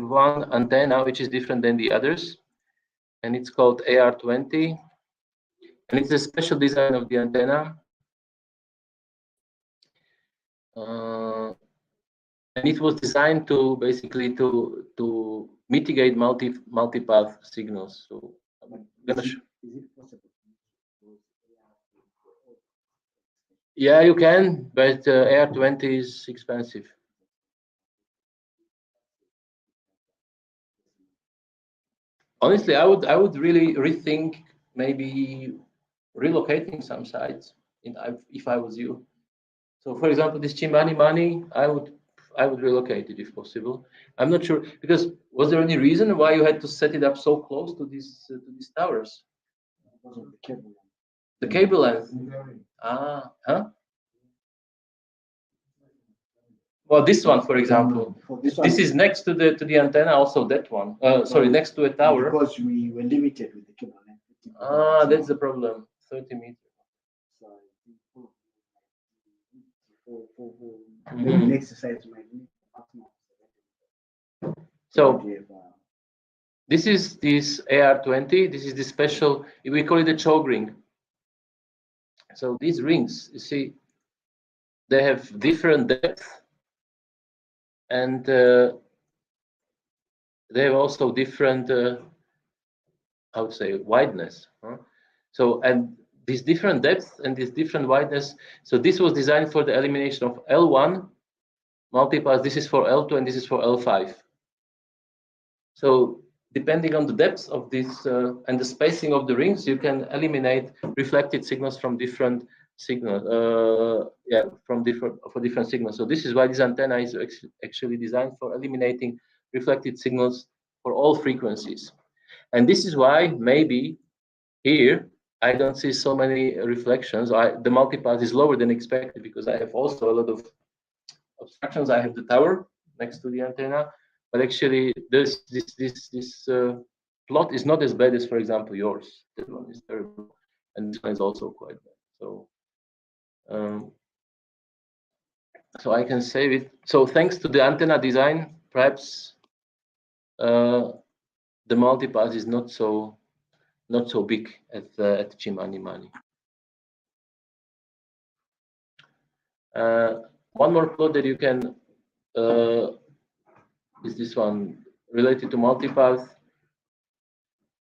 one antenna which is different than the others, and it's called AR20, and it's a special design of the antenna. And it was designed to basically to mitigate multipath signals. So I'm gonna show. Is it possible? Yeah, you can, but AR20 is expensive. Honestly, I would really rethink maybe relocating some sites if I was you. So, for example, this Chimani, I would relocate it if possible. I'm not sure because was there any reason why you had to set it up so close to these towers? Because of the cable. The cable length. Huh? Well, this one, for example, this is next to the antenna. Also, that one. Sorry, next to a tower. Because we were limited with the cable length. That's the problem. 30 meters. The exercise might need. So this is this AR20. This is the special. We call it a choke ring. So these rings, you see, they have different depth, and they have also different, I would say, wideness. So, and this different depth and this different wideness. So this was designed for the elimination of L1 multipass. This is for L2 and this is for L5. So depending on the depth of this and the spacing of the rings, you can eliminate reflected signals from different signals. For different signals. So this is why this antenna is actually designed for eliminating reflected signals for all frequencies. And this is why maybe here I don't see so many reflections. The multipass is lower than expected because I have also a lot of obstructions. I have the tower next to the antenna, but actually this plot is not as bad as, for example, yours. That one is terrible, and this one is also quite bad. So I can save it. So thanks to the antenna design, perhaps the multipass is not so big at Chimani. One more plot that you can is this one related to multipath.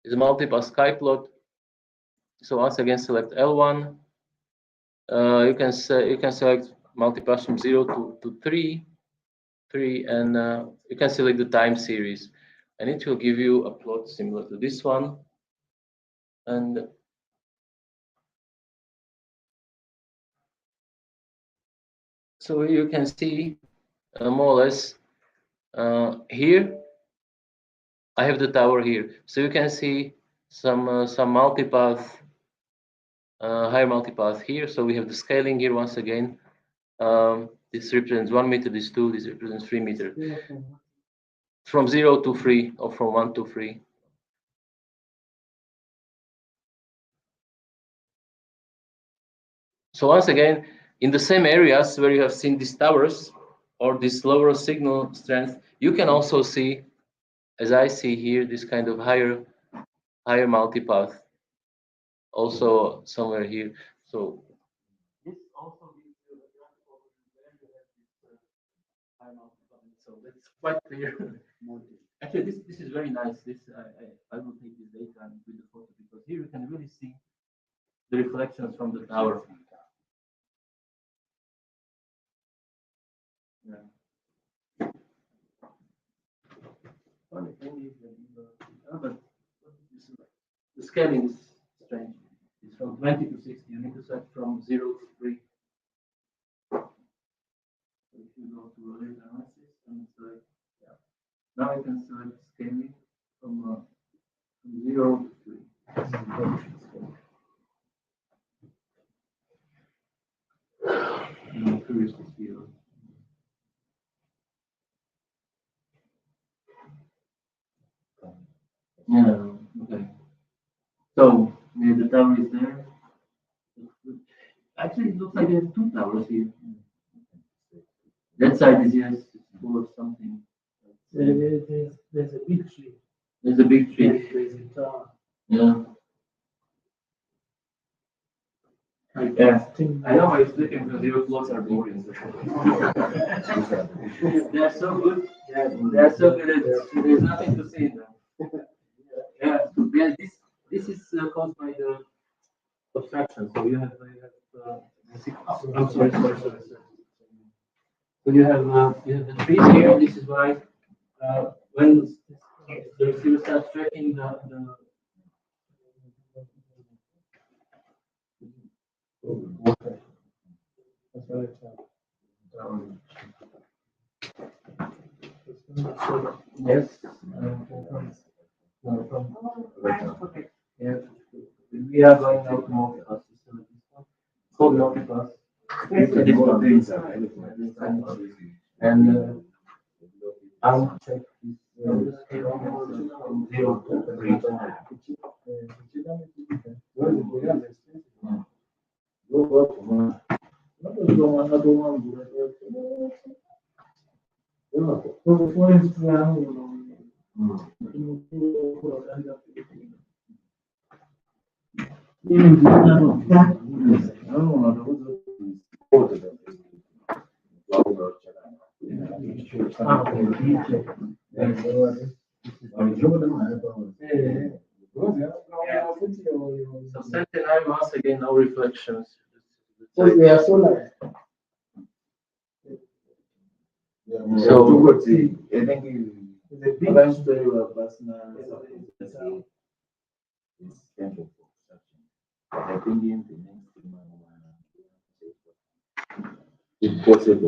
Is a multipath sky plot. So once again, select L1. You can select multipass from 0 to 3, and you can select the time series, and it will give you a plot similar to this one. And so you can see more or less here. I have the tower here, so you can see some multipath, higher multipath here. So we have the scaling here once again. This represents 1 meter. This 2. This represents 3 meters. From 0 to 3, or from 1 to 3. So once again, in the same areas where you have seen these towers or this lower signal strength, you can also see, as I see here, this kind of higher multipath also somewhere here. So this also gives you a graphical where you have this high multipath. So that's quite clear. Actually, this is very nice. This I will take this data and with the photo, because here you can really see the reflections from the tower. Yeah. Funny thing is that but the scaling is strange. It's from 20 to 60. You need to set from 0 to 3. So if you go to relate analysis and select, now I can select scaling from 0 to 3. I'm curious to see. Yeah, okay. So the tower is there. Actually, it looks like there's 2 towers here. That side is full of something. There's a big tree. There's a big tree. There's a tower. Yeah. Yeah. I know why it's looking because your clothes are boring. They're so good. Yeah, they're so good. There's nothing to see in them. Yeah, yeah. This is caused by the obstruction. So you have I'm sorry. So you have the trees here. This is why when the receiver starts tracking the yes. Yeah. We are going now to multi-pass system. It's called multi-pass. And I'll check this from 0 to 3. So Sentinel, once again, no reflections. They are solar. So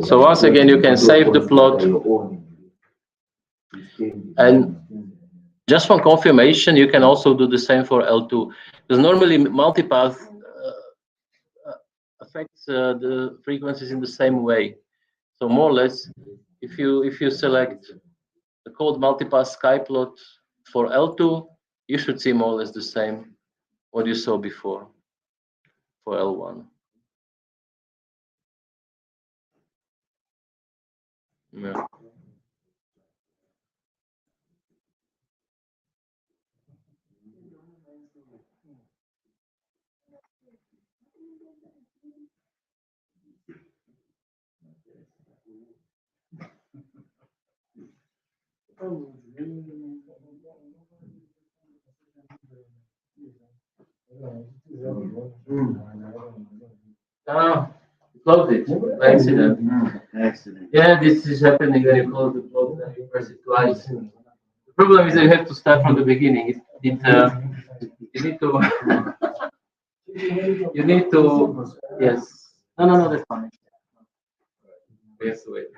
so once again, you can save the plot. And just for confirmation, you can also do the same for L2. Because normally multipath affects the frequencies in the same way. So more or less, if you select the code multipath sky plot for L2, you should see more or less the same what you saw before for L1. Yeah. Close it by accident. Accident. Yeah, this is happening when you close the plot and you press it twice. The problem is that you have to start from the beginning. You need to. You need to. Yes. No, that's fine. We have to wait.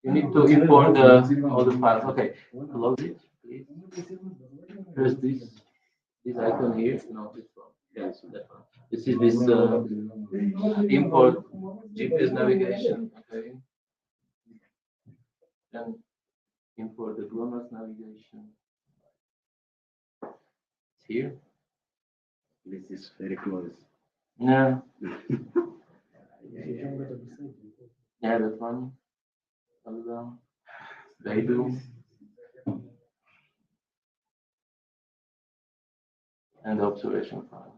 You need to import all the files. Okay, close it, please. Press this icon here. No, this one. Yes, that one. This is this import GPS navigation. Okay. Then import the GLONASS navigation. It's here. This is very close. Yeah. Yeah, that one. They do. And the observation file.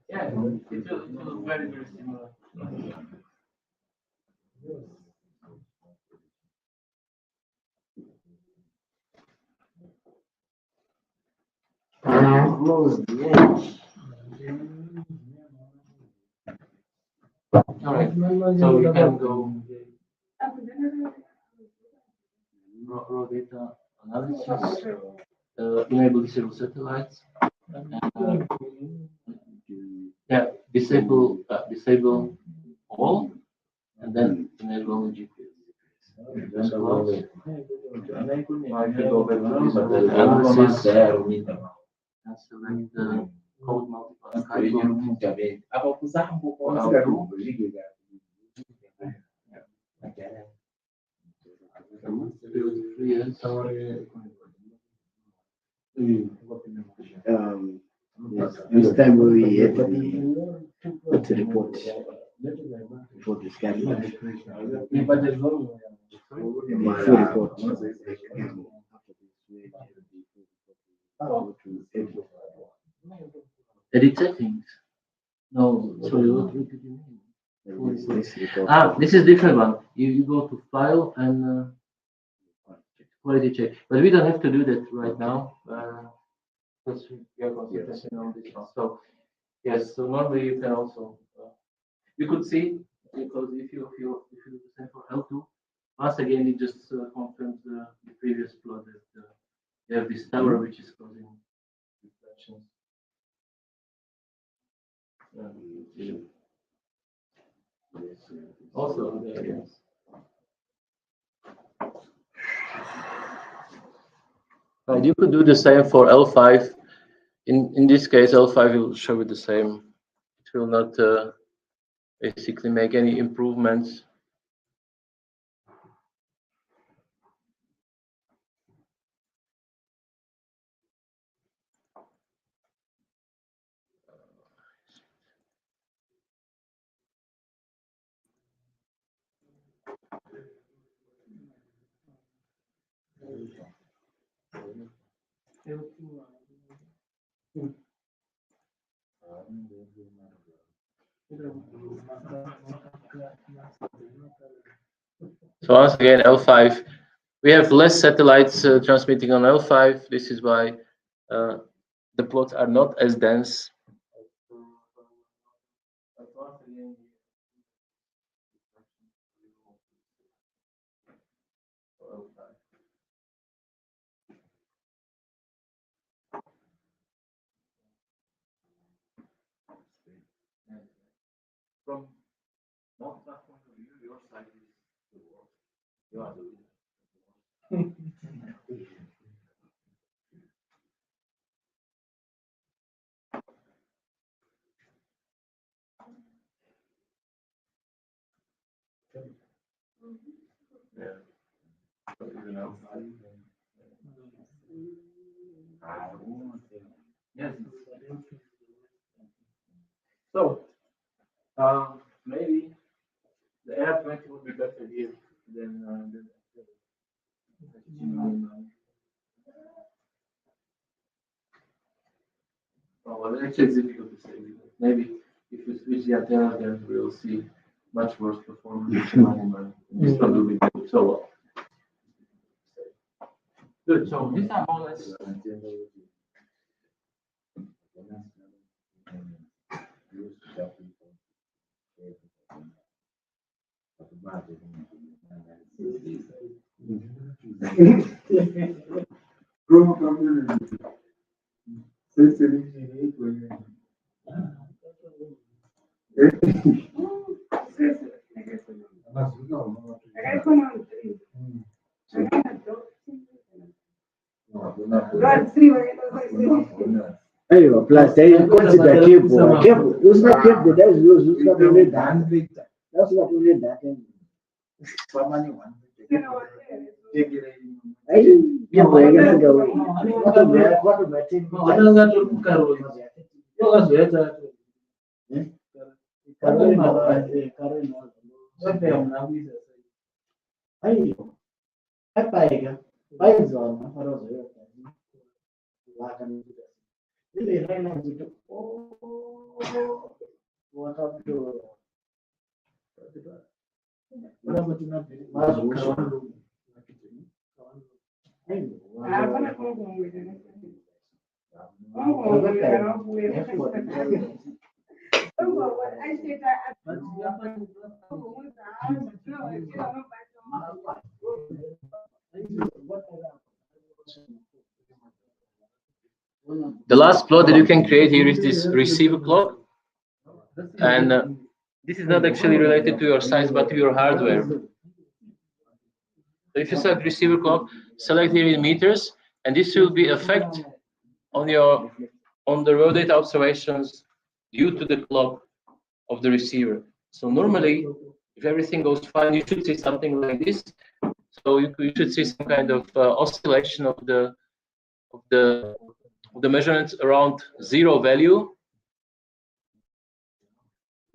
Yeah, it will very, very similar. All right, so we can go raw data analysis, enable disable satellites, and yeah, disable all, and then enable only GPS. Just close. I can go back to this analysis and select the code This time we had the report for this guy. Full report. Edit settings. No, sorry, what did you mean? This report. This is different one. You go to file and quality check. But we don't have to do that right now. Because we are concentrating on this one. So yes, so normally you can also you could see, because if you do the same for L2, once again it just confirms the previous plot that you have this tower which is causing reflections. Also, yes. Right, you could do the same for L5. In this case, L5 will show you the same. It will not basically make any improvements. So once again, L5, we have less satellites transmitting on L5. This is why the plots are not as dense. From Montana point of view, your side is the worst. You are the winner. Yeah. You know. Yes. So, maybe the Air20 would be better here than the oh, well, actually, it's difficult to say. Maybe if we switch the antenna, then we'll see much worse performance. This one will be good. So well. Good. So these are more or less. Aiwa, plus they consider cable. Use the cable, that's use the only that. That's what only that. Yeah, but I gotta go. What about it? The last plot that you can create here is this receiver clock, and this is not actually related to your size but to your hardware. So if you select receiver clock, select here in meters, and this will be effect on the raw data observations due to the clock of the receiver. So normally, if everything goes fine, you should see something like this. So you should see some kind of oscillation of the measurements around 0 value.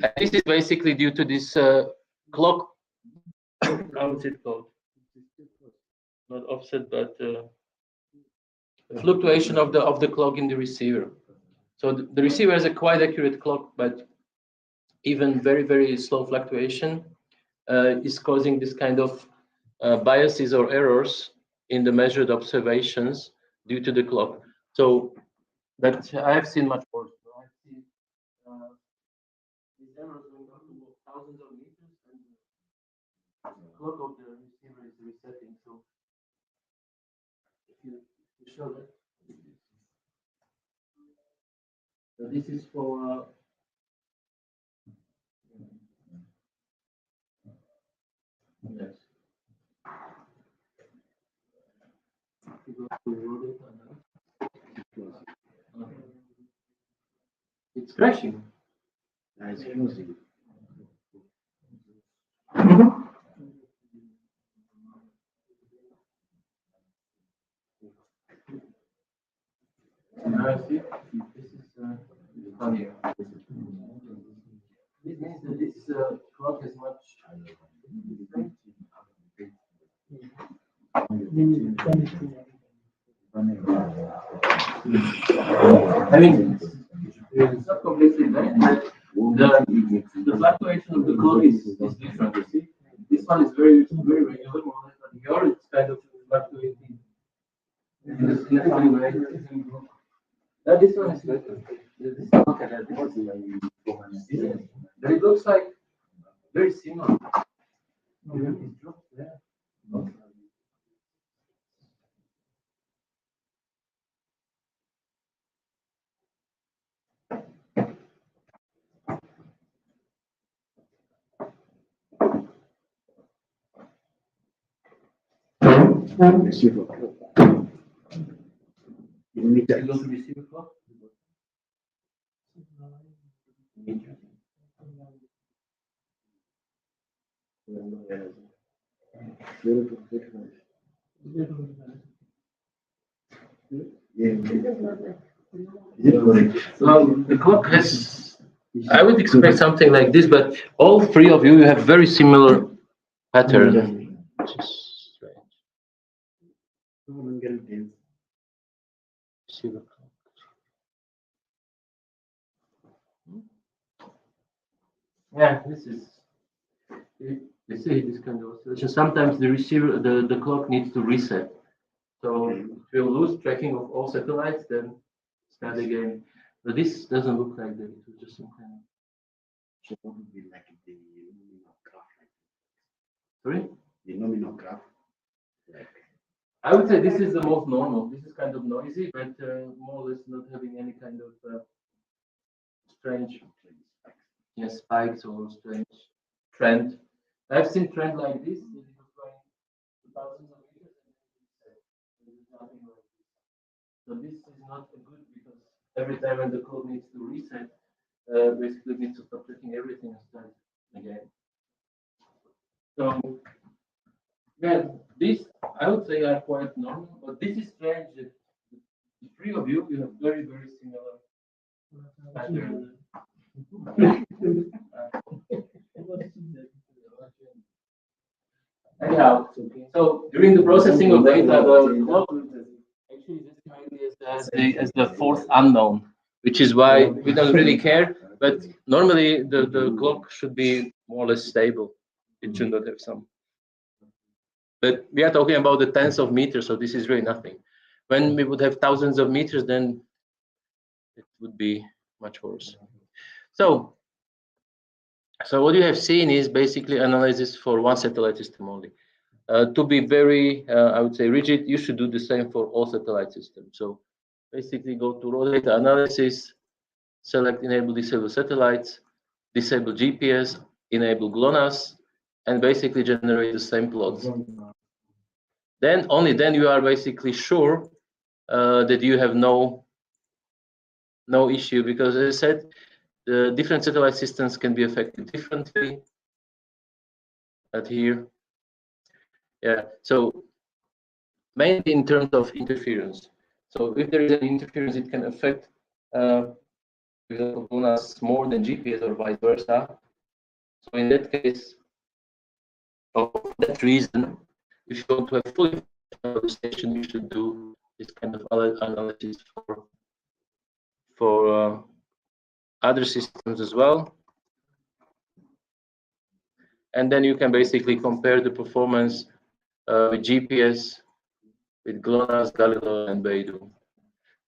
And this is basically due to this clock. How is it called? Not offset, but fluctuation of the clock in the receiver. So the receiver has a quite accurate clock, but even very slow fluctuation is causing this kind of biases or errors in the measured observations due to the clock. So, but I have seen much worse. I've seen these errors going up to thousands of meters, and the clock of the receiver is resetting. So, if you show that, so this is for. Yes. It's crashing. It's closing. Now see, this is funny. This means that this clock is much. I mean, it's not completely bad, but the fluctuation of the clock is different. You see, this one is very regular, more or less, but here it's kind of fluctuating in a funny way. This one is better. Look at that. But it looks like very similar. Receiver clock. In meters. You go to receiver clock? The clock has, I would expect something like this, but all three of you have very similar pattern, which is strange. Receiver clock. Yeah, this is. You see this kind of oscillation. Sometimes the receiver, the clock needs to reset. So if you lose tracking of all satellites, then start again. But this doesn't look like that. It was just some kind of. So what would be like the nominal graph? Sorry? The nominal graph. I would say this is the most normal. This is kind of noisy, but more or less not having any kind of strange spikes or strange trend. I've seen trend like this. That it was going to thousands of meters and then nothing like this. So this is not good because every time when the code needs to reset, basically it needs to stop tracking everything and start again. So yeah, these I would say are quite normal, but this is strange that the three of you have very similar patterns. Anyhow, so during the processing of data, the clock actually is estimated as the fourth unknown, which is why we don't really care. But normally the clock should be more or less stable. It should not have some. But we are talking about the tens of meters, so this is really nothing. When we would have thousands of meters, then it would be much worse. So what you have seen is basically analysis for one satellite system only. To be very, I would say, rigid, you should do the same for all satellite systems. So basically go to raw data analysis, select enable disable satellites, disable GPS, enable GLONASS, and basically generate the same plots. Then only then you are basically sure that you have no issue, because as I said, The different satellite systems can be affected differently. At here, yeah. So mainly in terms of interference. So if there is an interference, it can affect, for example, GLONASS more than GPS or vice versa. So in that case, for that reason, if you want to have full information of the station, you should do this kind of analysis for other systems as well. And then you can basically compare the performance with GPS, with GLONASS, Galileo, and Beidou.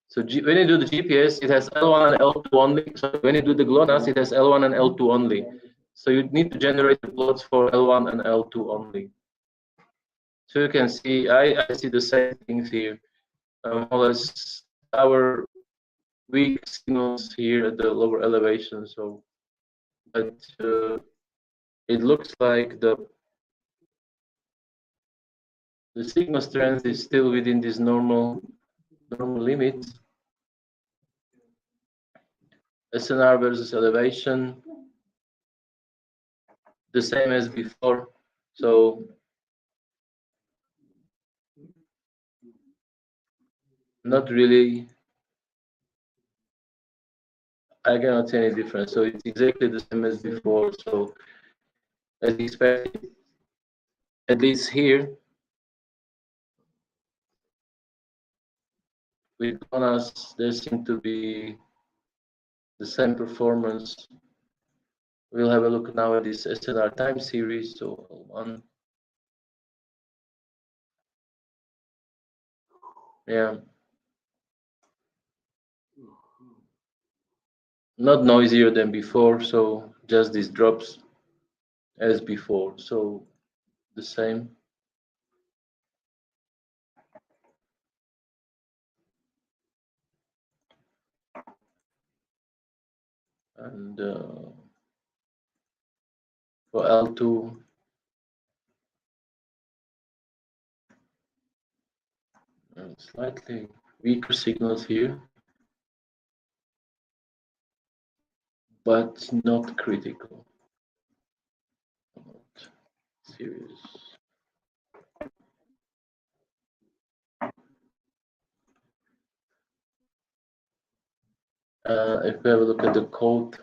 So when you do the GPS, it has L1 and L2 only. So when you do the GLONASS, it has L1 and L2 only. So you need to generate the plots for L1 and L2 only. So you can see, I see the same things here. More or less our weak signals here at the lower elevation. So, but it looks like the signal strength is still within this normal limits. SNR versus elevation, the same as before. So not really, I cannot see any difference. So it's exactly the same as before. So as expected, at least here, with GLONASS, there seems to be the same performance. We'll have a look now at this SNR time series. So one, yeah, not noisier than before. So just these drops as before. So the same. And for L2, slightly weaker signals here, but not critical. Not serious. If we have a look at the code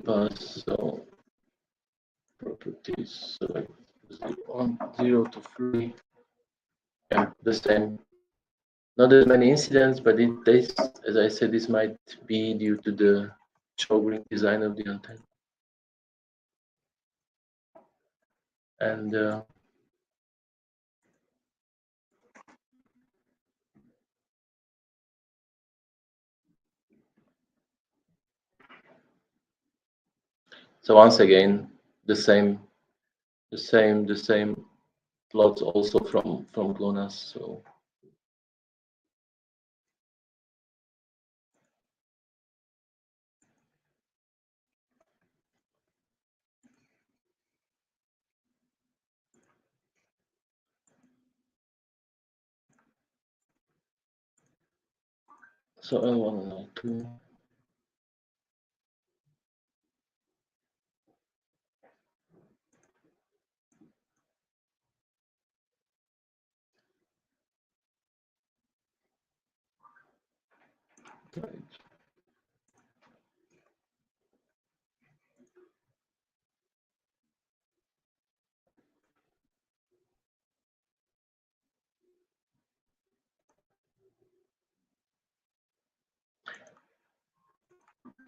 pass, so properties, select 0 to 3, yeah, the same. Not as many incidents, but this, as I said, this might be due to the choke ring design of the antenna. And so once again, the same plots also from GLONASS. So L1 and L2. Right.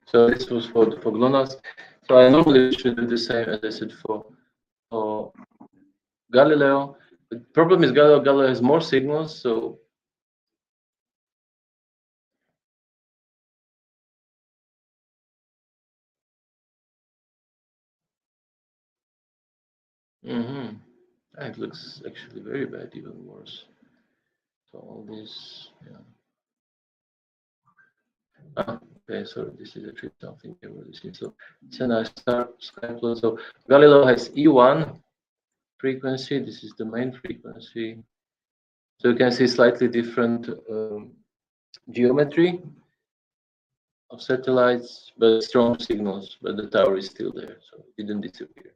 So this was for GLONASS. So I normally should do the same as I said for Galileo. The problem is Galileo has more signals, so it looks actually very bad, even worse. So all this, yeah. Okay, so this is actually something I've already seen. So it's a nice sky plot. So Galileo has E1 frequency. This is the main frequency. So you can see slightly different geometry. of satellites, but strong signals, but the tower is still there, so it didn't disappear.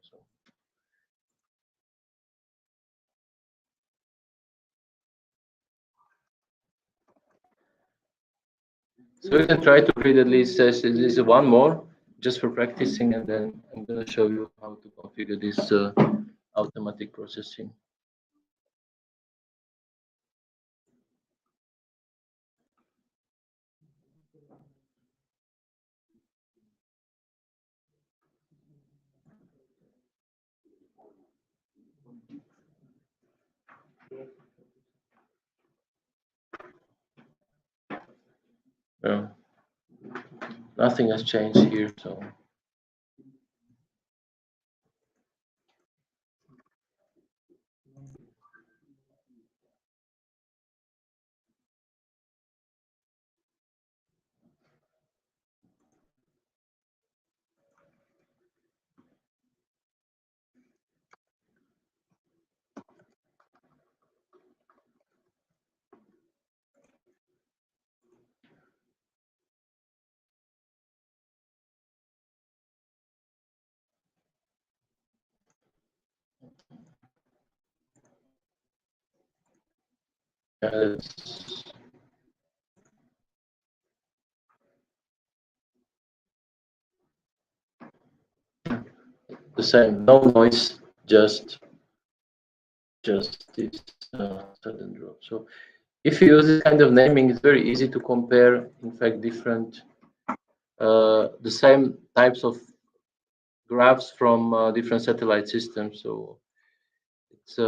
So we can try to read at least this is one more, just for practicing, and then I'm going to show you how to configure this automatic processing. Well, nothing has changed here, so. It's the same, no noise, just this sudden drop. So if you use this kind of naming, it's very easy to compare, in fact, different, the same types of graphs from different satellite systems. So it's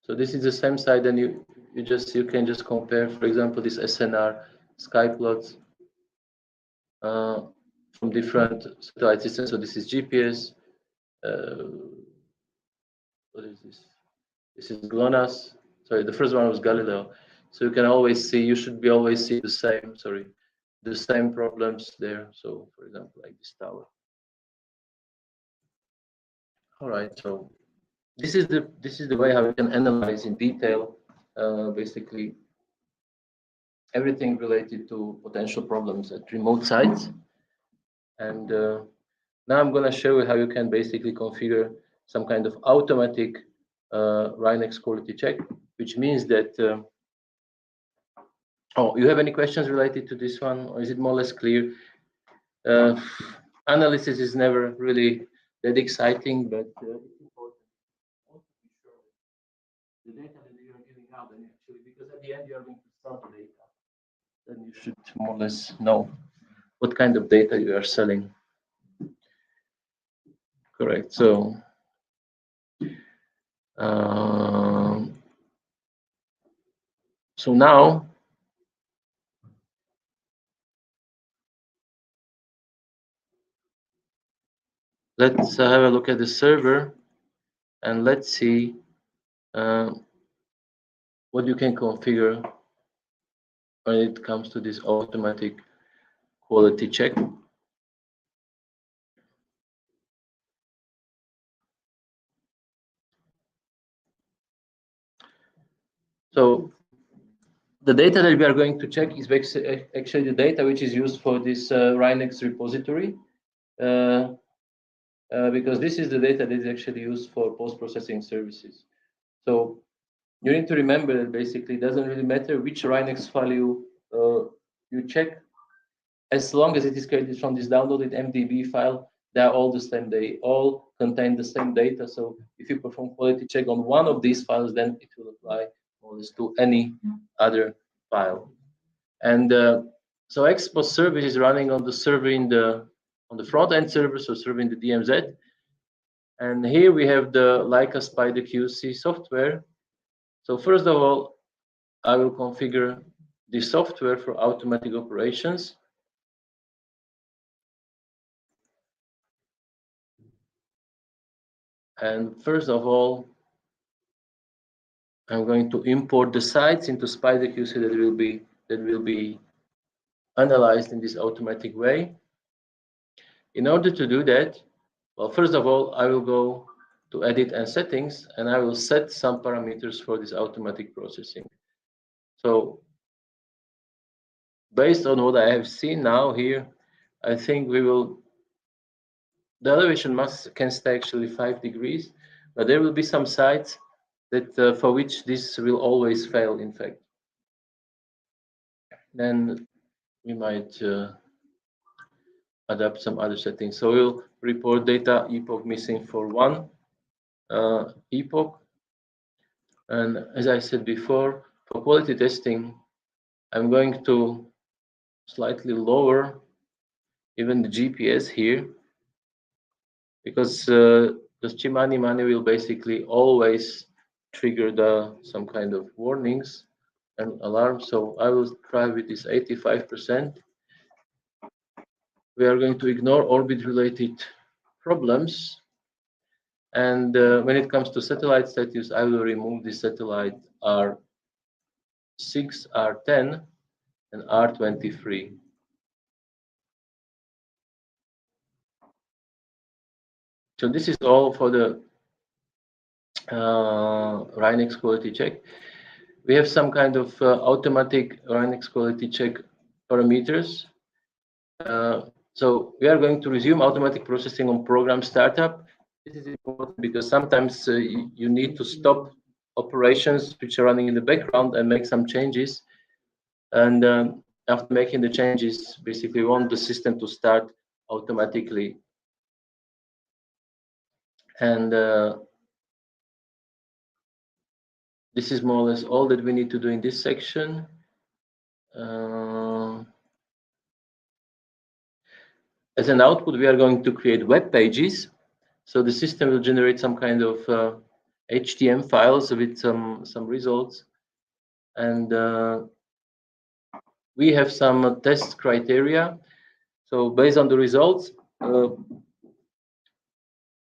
so this is the same side, and you can just compare, for example, this SNR sky plots from different satellite systems. So this is GPS. What is this? This is GLONASS. Sorry, the first one was Galileo. So you can always see, you should be always see the same, the same problems there. So for example, like this tower. All right, so this is the way how we can analyze in detail, basically everything related to potential problems at remote sites. And now I'm going to show you how you can basically configure some kind of automatic RINEX quality check, which means that. Oh, you have any questions related to this one, or is it more or less clear? Analysis is never really that exciting, but it's important also to be sure the data that you are giving out, and actually, because at the end you are going to sell the data, then you should more or less know what kind of data you are selling. Correct. So. So now let's have a look at the server, and let's see what you can configure when it comes to this automatic quality check. So the data that we are going to check is actually the data which is used for this RINEX repository, because this is the data that is actually used for post-processing services. So you need to remember that basically it doesn't really matter which RINEX file you check, as long as it is created from this downloaded MDB file. They are all the same. They all contain the same data. So if you perform quality check on one of these files, then it will apply more or less to any other file. And so X-Post service is running on the server on the front end server, so serving the DMZ. And here we have the Leica Spider QC software. So first of all, I will configure the software for automatic operations. And first of all, I'm going to import the sites into SpiderQC that will be analyzed in this automatic way. In order to do that, well, first of all, I will go to edit and settings, and I will set some parameters for this automatic processing. So based on what I have seen now here, I think the elevation can stay actually 5 degrees, but there will be some sites that for which this will always fail, in fact. Then we might adapt some other settings. So we'll report data epoch missing for one epoch. And as I said before, for quality testing, I'm going to slightly lower even the GPS here, because the Chimani Mani will basically always trigger some kind of warnings and alarms. So I will try with this 85%. We are going to ignore orbit-related problems. And when it comes to satellite status, I will remove the satellite R6, R10, and R23. So this is all for the Rhinex quality check. We have some kind of automatic Rhinex quality check parameters. So we are going to resume automatic processing on program startup. This is important because sometimes you need to stop operations which are running in the background and make some changes. And after making the changes, basically we want the system to start automatically. And this is more or less all that we need to do in this section. As an output, we are going to create web pages. So the system will generate some kind of HTML files with some results. And we have some test criteria. So based on the results,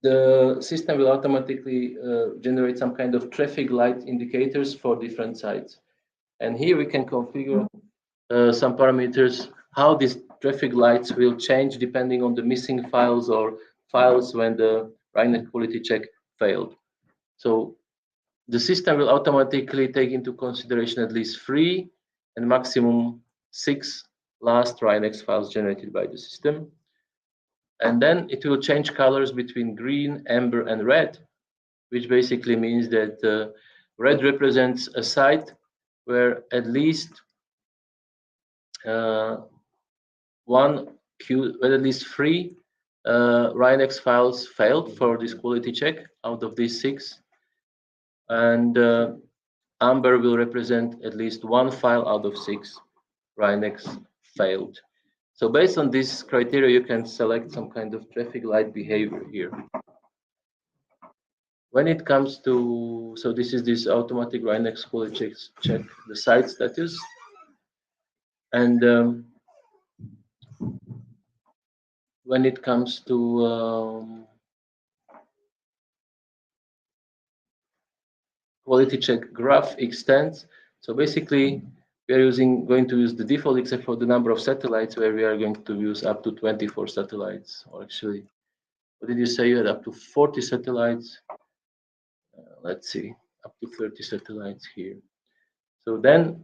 the system will automatically generate some kind of traffic light indicators for different sites. And here we can configure some parameters, how these traffic lights will change depending on the missing files or files when the Rhinex quality check failed. So the system will automatically take into consideration at least 3 and maximum 6 last Rhinex files generated by the system. And then it will change colors between green, amber, and red, which basically means that red represents a site where at least at least 3 Rhinex files failed for this quality check out of these 6. And amber will represent at least 1 file out of 6 Rhinex failed. So based on this criteria, you can select some kind of traffic light behavior here. When it comes to, so this is this automatic Rhinex quality check the site status. And when it comes to quality check graph extends, so basically we are going to use the default except for the number of satellites, where we are going to use up to 24 satellites. Or actually, what did you say? You had up to 40 satellites. Let's see, up to 30 satellites here. So then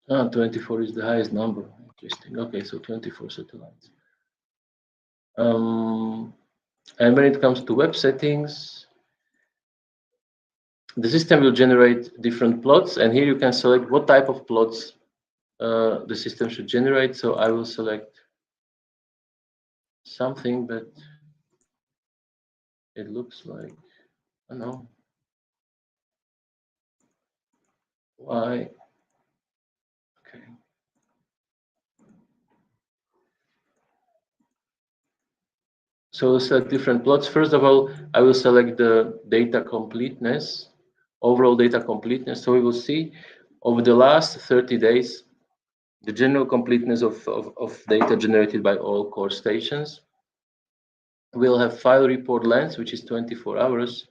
24 is the highest number. Interesting. Okay, so 24 satellites. And when it comes to web settings, the system will generate different plots, and here you can select what type of plots the system should generate. So I will select something that it looks like, I don't know why. Okay. So select different plots. First of all, I will select the data completeness, overall data completeness. So we will see over the last 30 days, the general completeness of data generated by all core stations. We'll have file report length, which is 24 hours,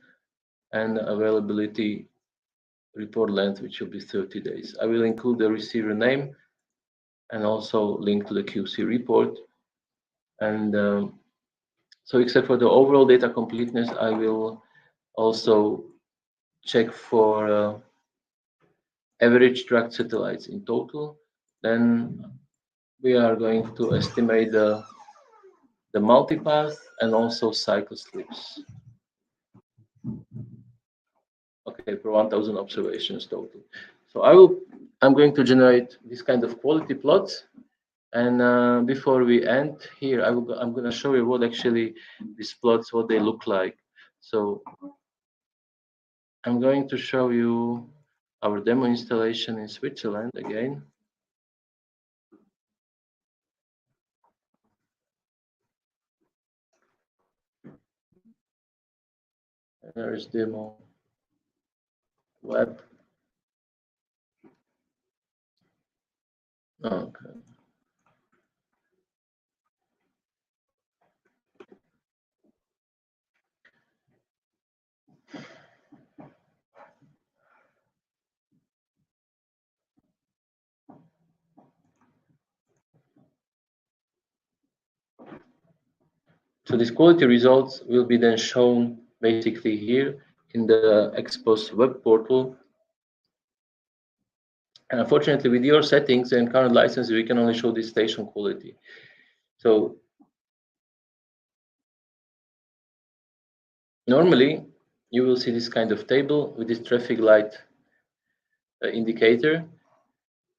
and availability report length, which will be 30 days. I will include the receiver name and also link to the QC report. And so except for the overall data completeness, I will also check for average tracked satellites in total. Then we are going to estimate the multipath and also cycle slips. Okay, for 1,000 observations total. So I'm going to generate this kind of quality plots. And before we end here, I'm going to show you what actually these plots, what they look like. So I'm going to show you our demo installation in Switzerland again. And there is demo web. Okay. So these quality results will be then shown basically here in the Expos web portal. And unfortunately, with your settings and current license, we can only show this station quality. So normally, you will see this kind of table with this traffic light indicator.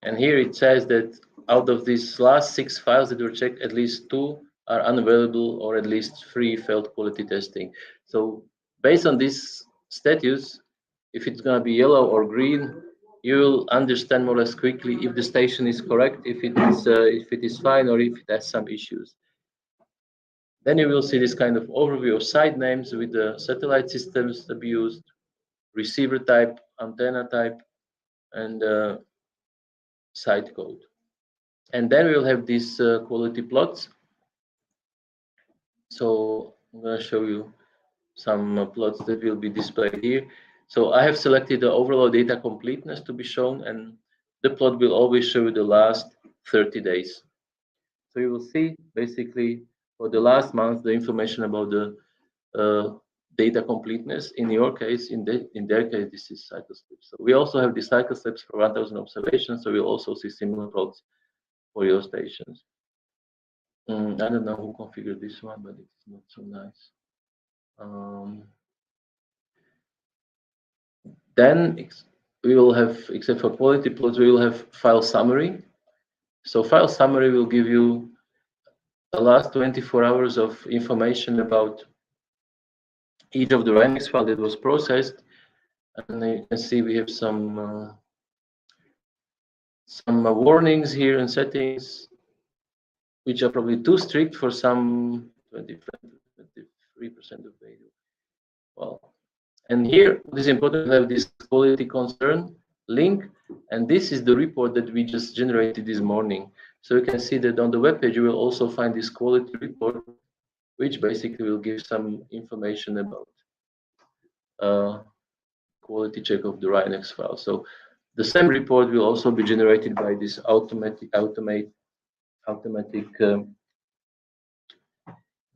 And here it says that out of these last 6 files that were checked, at least 2 are unavailable or at least 3 failed quality testing. So based on this status, if it's going to be yellow or green, you will understand more or less quickly if the station is correct, if it is fine, or if it has some issues. Then you will see this kind of overview of site names with the satellite systems to be used, receiver type, antenna type, and site code. And then we'll have these quality plots. So I'm going to show you some plots that will be displayed here. So I have selected the overall data completeness to be shown, and the plot will always show you the last 30 days. So you will see basically for the last month the information about the data completeness. In your case, in their case, this is cycle slips. So we also have the cycle slips for 1,000 observations. So we'll also see similar plots for your stations. I don't know who configured this one, but it's not so nice. Then we will have, except for quality plots, we will have file summary. So file summary will give you the last 24 hours of information about each of the Linux file that was processed. And you can see we have some warnings here and settings, which are probably too strict for some 23% of value. Well, and here it is important to have this quality concern link, and this is the report that we just generated this morning. So you can see that on the web page you will also find this quality report, which basically will give some information about quality check of the Linux file. So the same report will also be generated by this automatic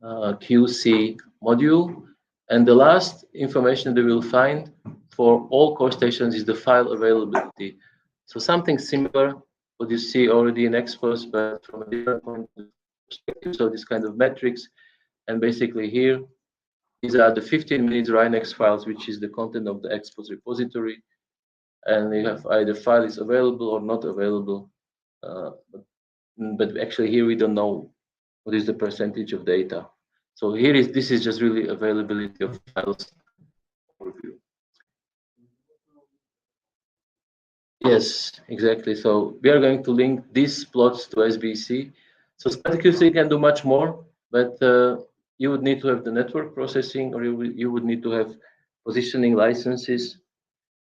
QC module. And the last information that we'll find for all core stations is the file availability. So something similar what you see already in Expos, but from a different point of perspective. So this kind of metrics, and basically here, these are the 15 minutes Rhinex files, which is the content of the Expos repository. And you have either file is available or not available. But actually here we don't know what is the percentage of data. So this is just really availability of files overview. Yes, exactly. So we are going to link these plots to SBC. So SpatiQC can do much more, but you would need to have the network processing, or you would need to have positioning licenses,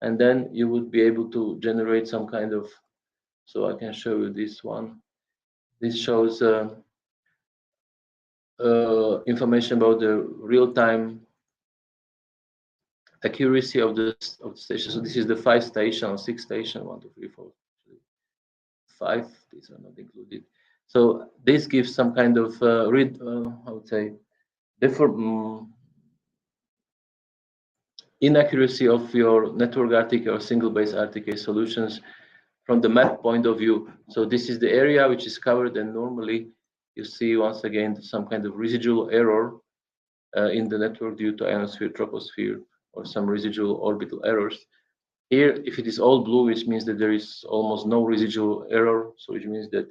and then you would be able to generate some kind of. So I can show you this one. This shows information about the real-time accuracy of the station. So this is the 5 station or 6 station, 1, 2, 3, 4, 5. These are not included. So this gives some kind of I would say different inaccuracy of your network RTK or single base RTK solutions from the map point of view. So this is the area which is covered, and normally you see once again some kind of residual error in the network due to ionosphere, troposphere, or some residual orbital errors. Here, if it is all blue, which means that there is almost no residual error, so which means that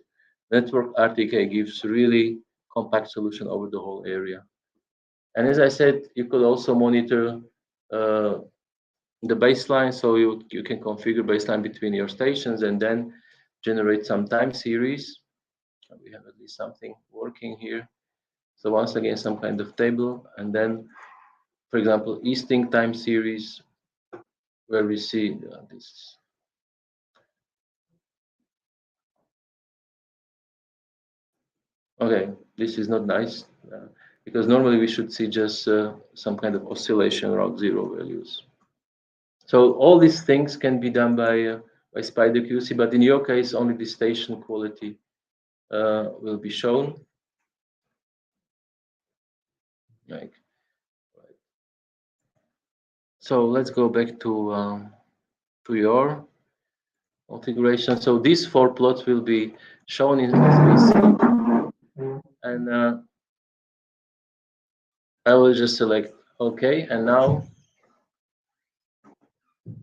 network RTK gives really compact solution over the whole area. And as I said, you could also monitor the baseline, so you can configure baseline between your stations and then generate some time series. We have at least something working here. So once again, some kind of table, and then, for example, easting time series, where we see this. Okay, this is not nice because normally we should see just some kind of oscillation around 0 values. So all these things can be done by Spider QC, but in your case, only the station quality will be shown. Right. So let's go back to your configuration. So these 4 plots will be shown in SBC, and I will just select OK, and now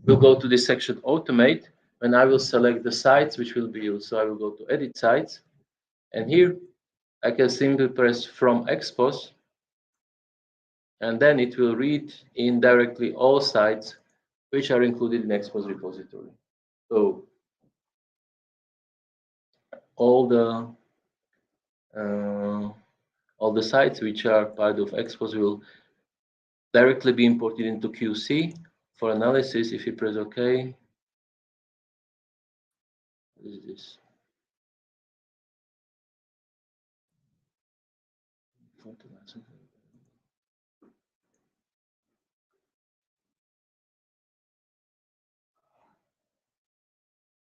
we'll go to this section Automate, and I will select the sites which will be used. So I will go to Edit Sites, and here I can simply press From Expos, and then it will read in directly all sites which are included in Expos repository. So all the sites which are part of Expos will directly be imported into QC for analysis. If you press OK, what is this?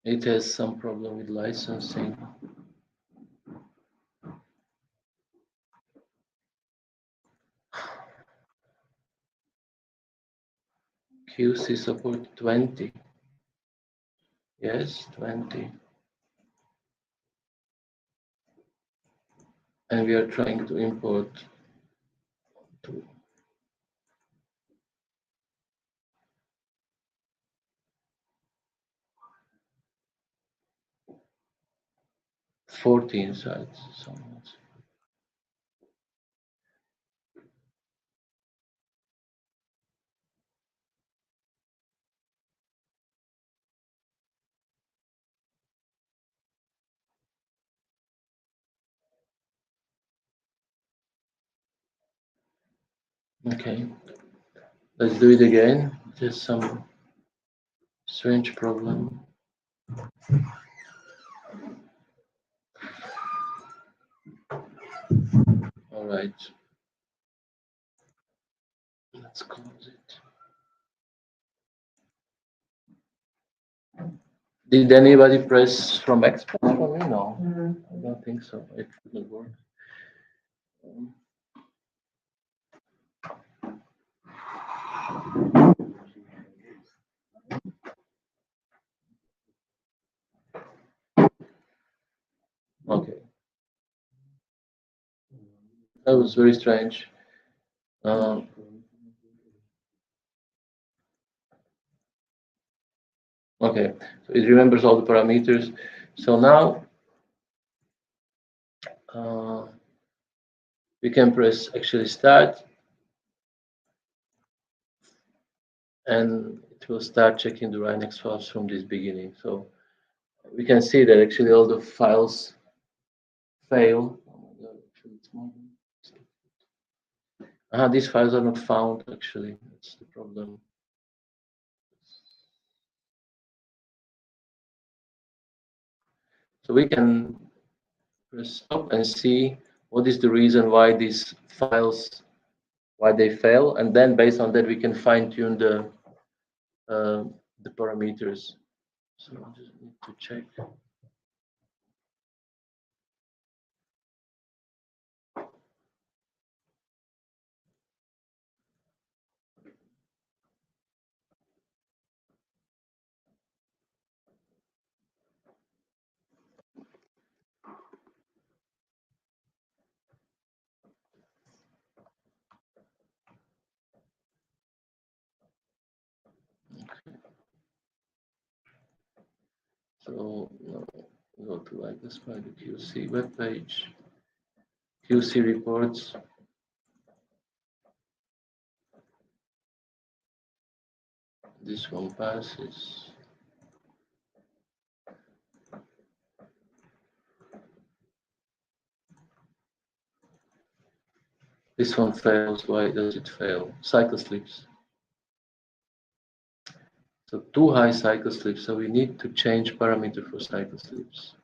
It has some problem with licensing. QC support 20. Yes, 20. And we are trying to import to 14 sites. Okay, let's do it again. There's some strange problem. All right, let's close it. Did anybody press from export for me? No, I don't think so. It wouldn't work. Okay, that was very strange. Okay, so it remembers all the parameters. So now we can press actually start, and it will start checking the Rhinex files from this beginning. So we can see that actually all the files fail. These files are not found actually. That's the problem. So we can press stop and see what is the reason why these files, why they fail, and then based on that we can fine-tune the parameters. So I just need to check. So no, go to like the Spider QC webpage, QC reports. This one passes. This one fails. Why does it fail? Cycle slips. So too high cycle slips. So we need to change parameter for cycle slips.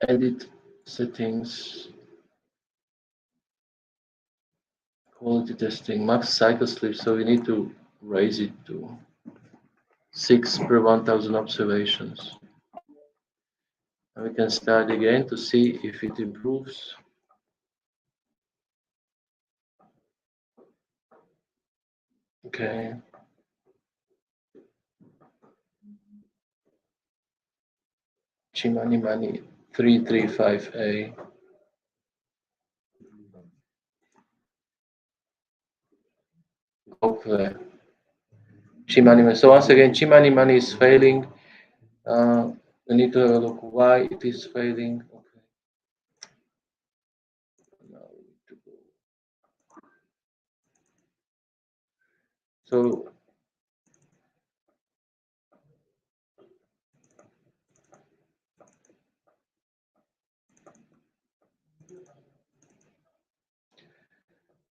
Edit settings. Quality testing. Max cycle slips. So we need to raise it to 6 per 1,000 observations. And we can start again to see if it improves. Okay. Chimani 335A. Okay. Chimani. So once again, Chimani is failing. We need to look why it is failing. Okay. Now we need to go.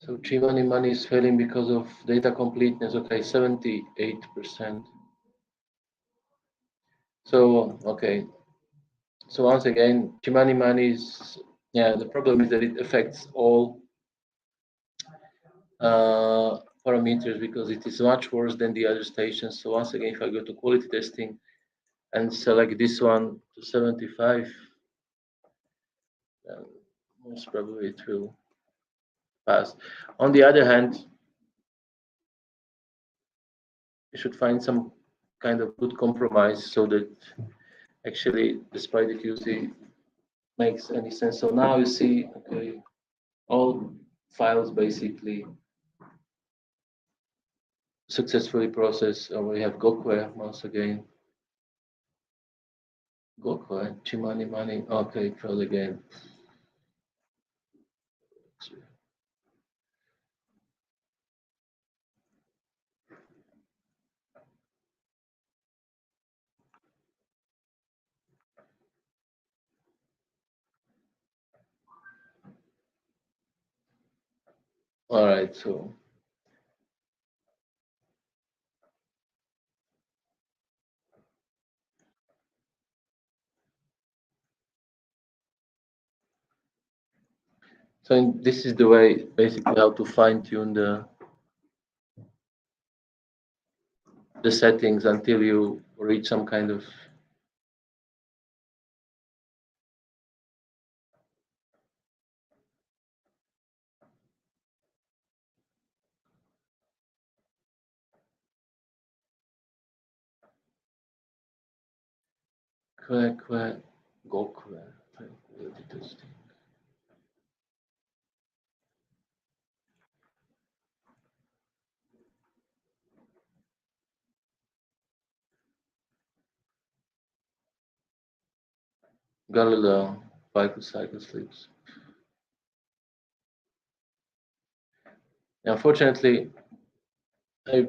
So Chimani is failing because of data completeness. Okay, 78%. So okay. So once again, Chimani is, yeah, the problem is that it affects all parameters because it is much worse than the other stations. So once again, if I go to quality testing and select this one to 75, then most probably it will pass. On the other hand, you should find some kind of good compromise so that actually the Spider QC makes any sense. So now you see, okay, all files basically successfully processed. We have Gokwe once again. Gokwe, Chimani, okay, failed again. All right, so this is the way basically how to fine tune the settings until you reach some kind of Gokwe quality testing. Galileo, cycle sleeps. Unfortunately, I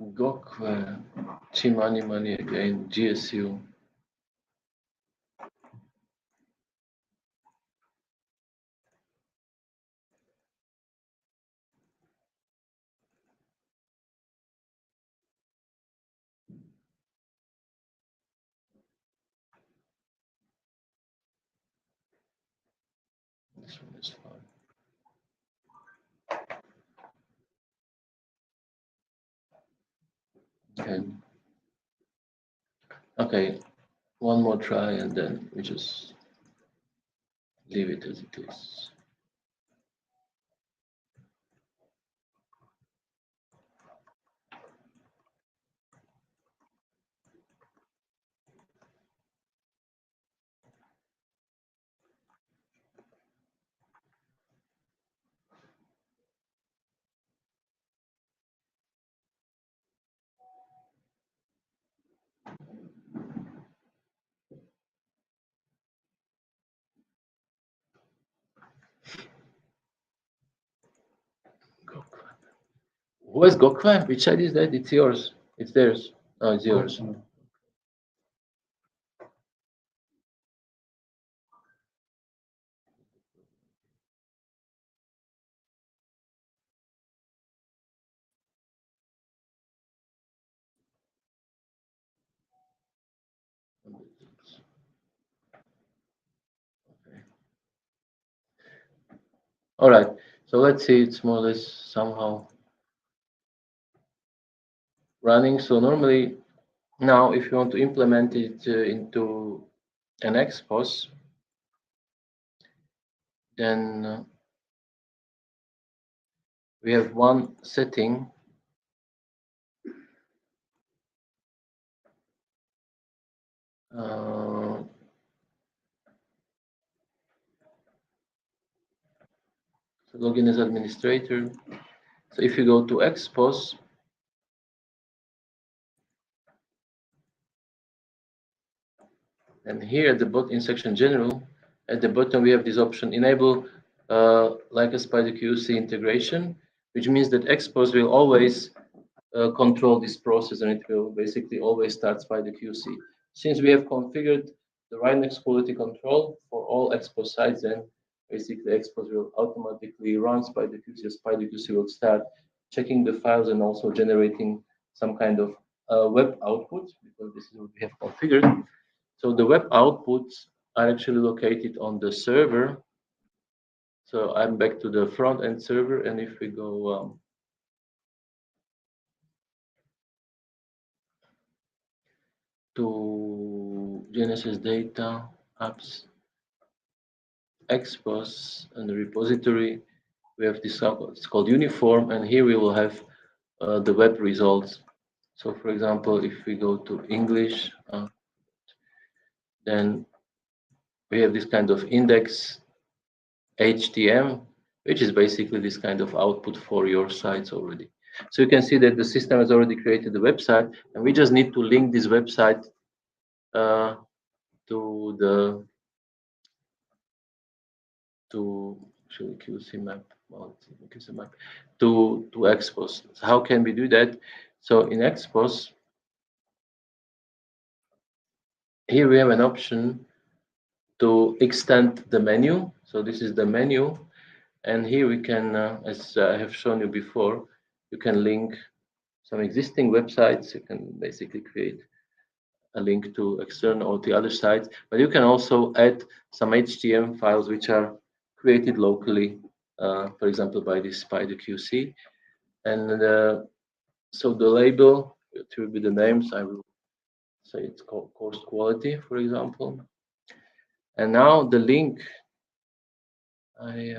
Gokwe, Chimani Money again, GSU. This one is fine. Okay, one more try and then we just leave it as it is. Who has Gokwe? Which side is that? It's yours. It's theirs. Oh, it's yours. All right. So let's see. It's more or less somehow running. So normally now, if you want to implement it into an expos, then we have one setting. So login as administrator. So if you go to expos, and here at the bottom in section general, at the bottom we have this option enable like a SpiderQC integration, which means that expos will always control this process and it will basically always start SpiderQC. Since we have configured the Rhinex quality control for all expos sites, then basically expos will automatically run SpiderQC. SpiderQC will start checking the files and also generating some kind of web output, because this is what we have configured. So the web outputs are actually located on the server. So I'm back to the front end server, and if we go to Genesis data, apps, expos, and the repository, we have this, it's called uniform, and here we will have the web results. So for example, if we go to English, then we have this kind of index HTML, which is basically this kind of output for your sites already. So you can see that the system has already created the website, and we just need to link this website to the actually QC map, well, QC map to expos. So how can we do that? So in expos, here we have an option to extend the menu. So this is the menu, and here we can, as I have shown you before, you can link some existing websites. You can basically create a link to external or the other sites, but you can also add some HTML files which are created locally, for example, by this SpiderQC. And so the label, it will be the names. I will say it's called course quality, for example. And now the link, it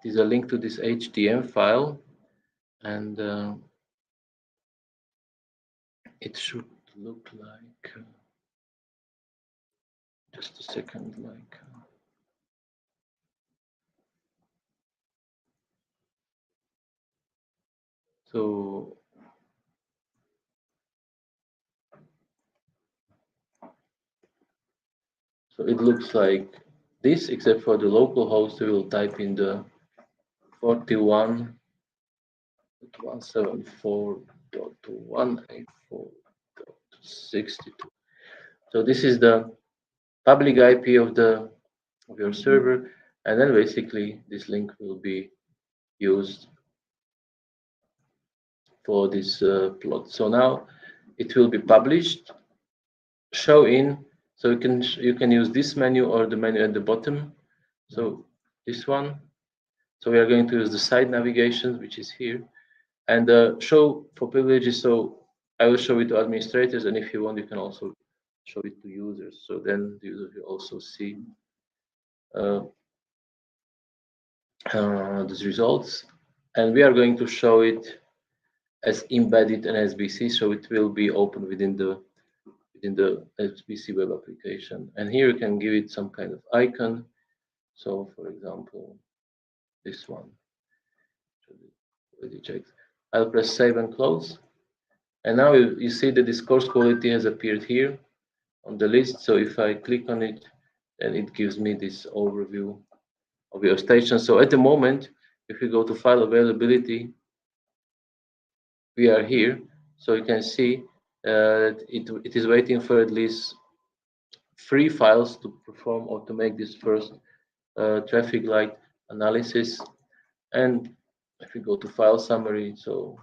is a link to this HTML file, and it should look like, just a second, like, so it looks like this, except for the local host. We will type in the 41 174.184.62. So this is the public IP of your server, and then basically this link will be used for this plot. So now it will be published, show in. So you can use this menu or the menu at the bottom. So this one. So we are going to use the side navigation, which is here, and show for privileges. So I will show it to administrators, and if you want, you can also show it to users. So then the users will also see these results, and we are going to show it as embedded in SBC, so it will be open within the SBC web application. And here you can give it some kind of icon. So for example, this one. Already checked. I'll press save and close. And now you see that this course quality has appeared here on the list. So if I click on it, then it gives me this overview of your station. So at the moment, if we go to file availability, we are here. So you can see it is waiting for at least 3 files to perform or to make this first traffic light analysis. And if we go to file summary, so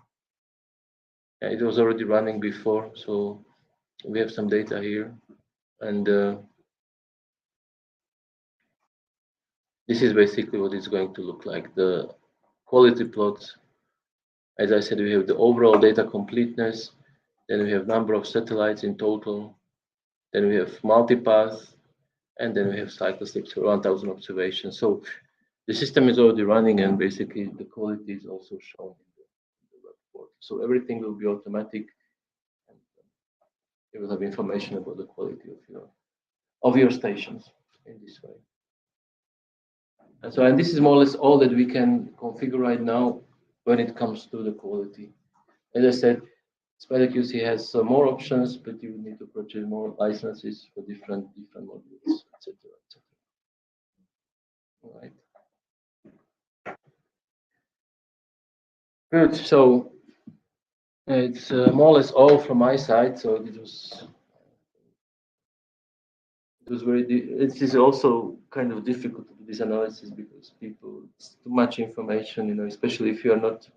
it was already running before, so we have some data here, and this is basically what it's going to look like. The quality plots, as I said, we have the overall data completeness, then we have number of satellites in total, then we have multipath, and then we have cycle steps for 1,000 observations. So the system is already running, and basically the quality is also shown in the web portal. So everything will be automatic, and you will have information about the quality of your stations in this way. And this is more or less all that we can configure right now when it comes to the quality. As I said, SpiderQC has some more options, but you need to purchase more licenses for different modules, etc. All right. Good. So it's more or less all from my side. So it was very. It is also kind of difficult to do this analysis because it's too much information, especially if you are not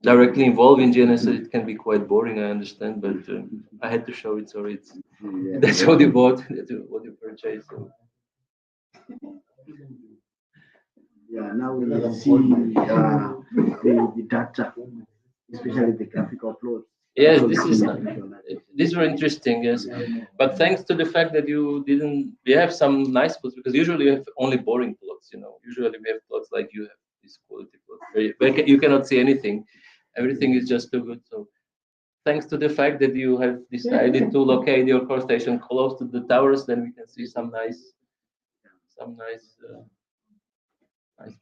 directly involved in GNS. It can be quite boring, I understand, but I had to show it. So that's what you bought, that's what you purchased. So. Yeah, now we see the data, especially the graphical plot. Yes, this is very interesting. Yes, but thanks to the fact that we have some nice plots, because usually you have only boring plots. Usually we have plots like you have this quality plot where you cannot see anything. Everything is just too good. So thanks to the fact that you have decided to locate your core station close to the towers, then we can see some nice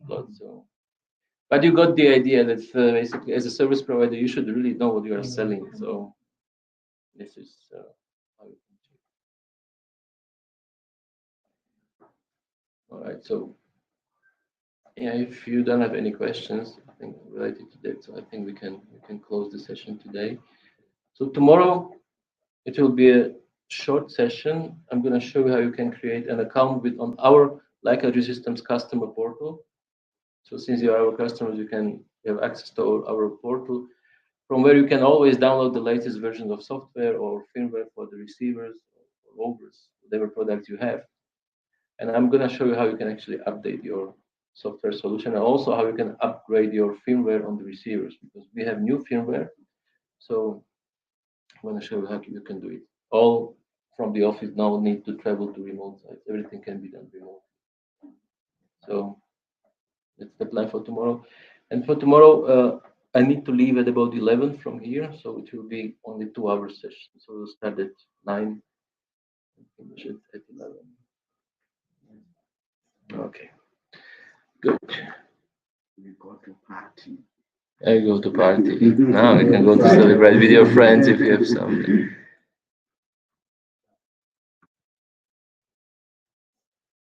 plots. So. But you got the idea that basically, as a service provider, you should really know what you are selling. So this is how you can check. All right. So yeah, if you don't have any questions, I think related to that, so I think we can close the session today. So tomorrow it will be a short session. I'm going to show you how you can create an account on our Leica Systems customer portal. So since you are our customers, you have access to our portal, from where you can always download the latest versions of software or firmware for the receivers or overs, whatever product you have. And I'm going to show you how you can actually update your software solution, and also how you can upgrade your firmware on the receivers, because we have new firmware. So I'm going to show you how you can do it. All from the office, no need to travel to remote sites. Everything can be done remotely. So that's the plan for tomorrow. And for tomorrow, I need to leave at about 11 from here, so it will be only 2-hour session. So we'll start at 9 and finish it at 11. Okay, good. We go to party. I go to party. Now you can go to celebrate with your friends if you have something.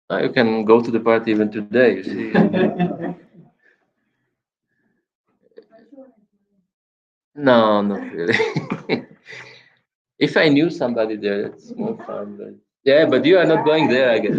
Now you can go to the party even today, you see. No, not really. If I knew somebody there, it's more fun. But yeah, but you are not going there, I guess.